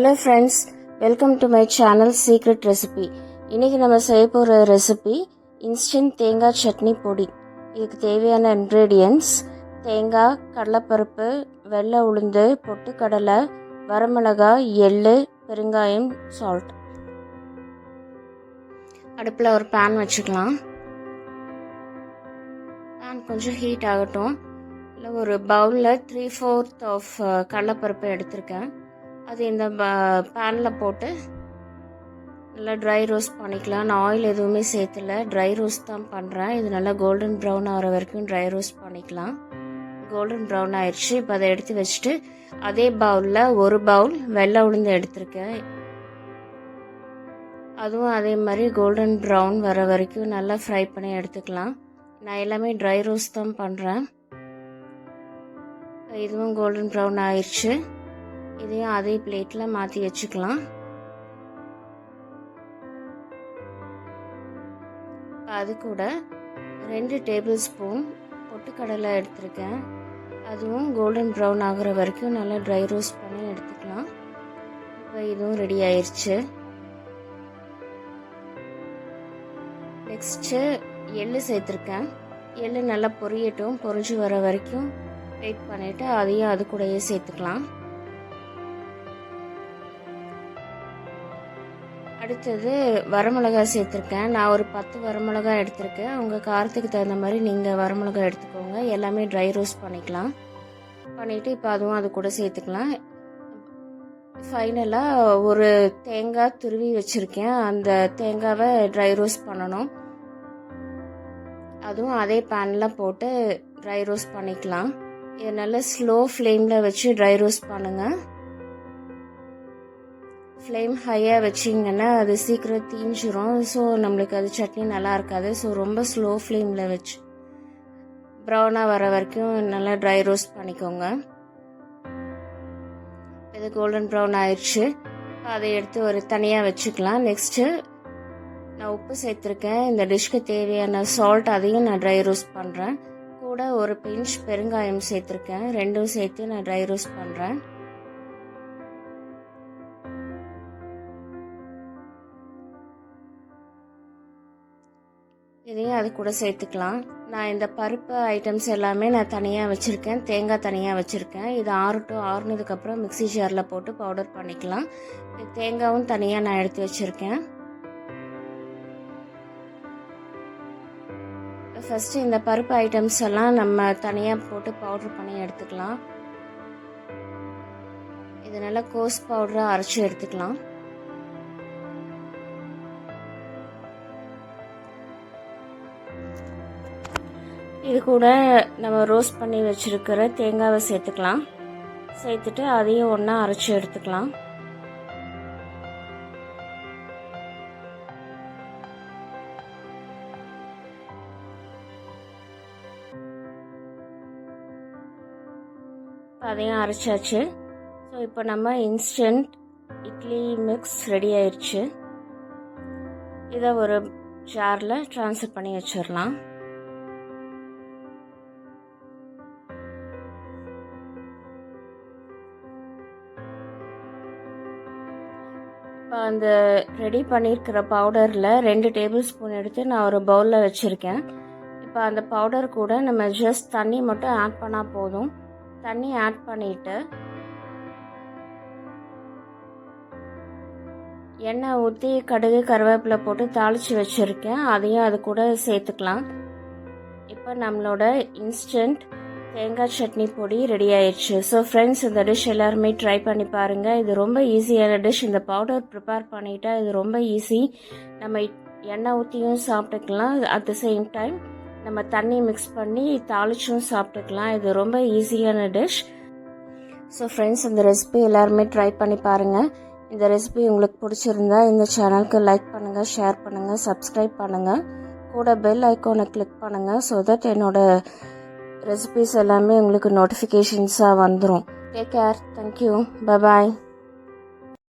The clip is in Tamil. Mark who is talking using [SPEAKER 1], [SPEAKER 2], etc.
[SPEAKER 1] Hello friends, welcome to my channel Secret Recipe. இன்னைக்கு நம்ம செய்ய போற ரெசிபி இன்ஸ்டன்ட் தேங்காய் சட்னி பொடி. இதுக்கு தேவையான ingredients தேங்காய், கடலைப்பருப்பு, வெள்ளை உளுந்து, பொட்டுக்கடலை, வரமிளகாய், எள்ளு, பெருங்காயம், salt. அடுப்புல ஒரு pan வச்சுக்கலாம். pan கொஞ்சம் ஹீட் ஆகட்டும். இல்ல ஒரு பவுல்ல 3/4 ஆஃப் கடலைப்பருப்பு எடுத்திருக்கேன். அது இந்த பேனில் போட்டு நல்லா ட்ரை ரோஸ்ட் பண்ணிக்கலாம். நான் ஆயில் எதுவுமே சேர்த்துல, ட்ரை ரோஸ்ட் தான் பண்ணுறேன். இது நல்லா கோல்டன் ப்ரௌன் ஆகிற வரைக்கும் ட்ரை ரோஸ்ட் பண்ணிக்கலாம். கோல்டன் ப்ரௌன் ஆயிடுச்சு. இப்போ அதை எடுத்து வச்சுட்டு அதே பவுலில் ஒரு பவுல் வெள்ளை உளுந்து எடுத்திருக்கேன். அதுவும் அதே மாதிரி கோல்டன் ப்ரௌன் வர வரைக்கும் நல்லா ஃப்ரை பண்ணி எடுத்துக்கலாம். நான் எல்லாமே ட்ரை ரோஸ்ட் தான் பண்ணுறேன். இதுவும் கோல்டன் ப்ரௌன் ஆயிடுச்சு. இதையும் அதே பிளேட்டில் மாற்றி வச்சுக்கலாம். அது கூட 2 டேபிள் ஸ்பூன் பொட்டுக்கடலை எடுத்திருக்கேன். அதுவும் கோல்டன் ப்ரௌன் ஆகிற வரைக்கும் நல்லா ட்ரை ரோஸ்ட் பண்ணி எடுத்துக்கலாம். இப்போ இதுவும் ரெடி ஆயிடுச்சு. நெக்ஸ்ட்டு எள்ளு சேர்த்துருக்கேன். எள்ளு நல்லா பொரியட்டும். பொரிஞ்சு வர வரைக்கும் வெயிட் பண்ணிவிட்டு அதையும் அது கூடயே சேர்த்துக்கலாம். அடுத்தது வரமிளகாய் சேர்த்துருக்கேன். நான் ஒரு 10 வரமிளகாய் எடுத்திருக்கேன். உங்கள் காரத்துக்கு தகுந்த மாதிரி நீங்கள் வரமிளகாய் எடுத்துக்கோங்க. எல்லாமே ட்ரை ரோஸ்ட் பண்ணிக்கலாம். பண்ணிவிட்டு இப்போ அதுவும் அது கூட சேர்த்துக்கலாம். ஃபைனலாக ஒரு தேங்காய் துருவி வச்சுருக்கேன். அந்த தேங்காவை ட்ரை ரோஸ்ட் பண்ணணும். அதுவும் அதே பேனில் போட்டு ட்ரை ரோஸ்ட் பண்ணிக்கலாம். இது நல்லா ஸ்லோ ஃப்ளேமில் வச்சு ட்ரை ரோஸ்ட் பண்ணுங்கள். ஃப்ளேம் ஹையாக வச்சிங்கன்னா அது சீக்கிரம் தீஞ்சிரும். ஸோ நம்மளுக்கு அது சட்னி நல்லா இருக்காது. ஸோ ரொம்ப ஸ்லோ ஃப்ளேமில் வச்சு ப்ரௌனாக வர வரைக்கும் நல்லா ட்ரை ரோஸ்ட் பண்ணிக்கோங்க. இது கோல்டன் ப்ரௌன் ஆயிடுச்சு. அதை எடுத்து ஒரு தனியாக வச்சுக்கலாம். நெக்ஸ்ட்டு நான் உப்பு சேர்த்துருக்கேன். இந்த டிஷ்க்கு தேவையான சால்ட் அதையும் நான் ட்ரை ரோஸ்ட் பண்ணுறேன். கூட ஒரு பிஞ்ச் பெருங்காயம் சேர்த்துருக்கேன். ரெண்டும் சேர்த்து நான் ட்ரை ரோஸ்ட் பண்ணுறேன். இதையும் அது கூட சேர்த்துக்கலாம். நான் இந்த பருப்பு ஐட்டம்ஸ் எல்லாமே நான் தனியாக வச்சுருக்கேன். தேங்காய் தனியாக வச்சுருக்கேன். இது ஆறுனதுக்கப்புறம் மிக்ஸி ஜாரில் போட்டு பவுடர் பண்ணிக்கலாம். தேங்காயும் தனியாக நான் எடுத்து வச்சுருக்கேன். ஃபஸ்ட்டு இந்த பருப்பு ஐட்டம்ஸ் எல்லாம் நம்ம தனியாக போட்டு பவுடர் பண்ணி எடுத்துக்கலாம். இது நல்லா கோஸ் பவுடராக அரைச்சி எடுத்துக்கலாம். இது கூட நம்ம ரோஸ்ட் பண்ணி வச்சுருக்கிற தேங்காவை சேர்த்துக்கலாம். சேர்த்துட்டு அதையும் ஒன்றா அரைச்சி எடுத்துக்கலாம். அதையும் அரைச்சாச்சு. ஸோ இப்போ நம்ம இன்ஸ்டன்ட் இட்லி மிக்ஸ் ரெடி ஆயிடுச்சு. இதை ஒரு ஜாரில் ட்ரான்ஸ்ஃபர் பண்ணி வச்சிடலாம். இப்போ அந்த ரெடி பண்ணியிருக்கிற பவுடரில் 2 டேபிள் ஸ்பூன் எடுத்து நான் ஒரு பவுலில் வச்சுருக்கேன். இப்போ அந்த பவுடர் கூட நம்ம ஜஸ்ட் தண்ணி மட்டும் ஆட் பண்ணால் போதும். தண்ணி ஆட் பண்ணிவிட்டு எண்ணெய் ஊற்றி கடுகு கருவேப்பிலை போட்டு தாளித்து வச்சுருக்கேன். அதையும் அது கூட சேர்த்துக்கலாம். இப்போ நம்மளோட இன்ஸ்டன்ட் தேங்காய் சட்னி பொடி ரெடி ஆயிடுச்சு. ஸோ ஃப்ரெண்ட்ஸ், இந்த டிஷ் எல்லாருமே ட்ரை பண்ணி பாருங்கள். இது ரொம்ப ஈஸியான டிஷ். இந்த பவுடர் ப்ரிப்பேர் பண்ணிட்டா இது ரொம்ப ஈஸி. நம்ம எண்ணெய் ஊற்றியும் சாப்பிட்டுக்கலாம். அட் த சேம் டைம் நம்ம தண்ணி மிக்ஸ் பண்ணி தாளிச்சும் சாப்பிட்டுக்கலாம். இது ரொம்ப ஈஸியான டிஷ். ஸோ ஃப்ரெண்ட்ஸ், இந்த ரெசிபி எல்லாருமே ட்ரை பண்ணி பாருங்கள். இந்த ரெசிபி உங்களுக்கு பிடிச்சிருந்தா இந்த சேனலுக்கு லைக் பண்ணுங்கள், ஷேர் பண்ணுங்கள், சப்ஸ்கிரைப் பண்ணுங்கள். கூட பெல் ஐக்கானை கிளிக் பண்ணுங்கள். ஸோ தட் என்னோட ரெசிபிஸ் எல்லாமே உங்களுக்கு நோட்டிஃபிகேஷன்ஸாக வந்துடும். Take care. Thank you. Bye bye.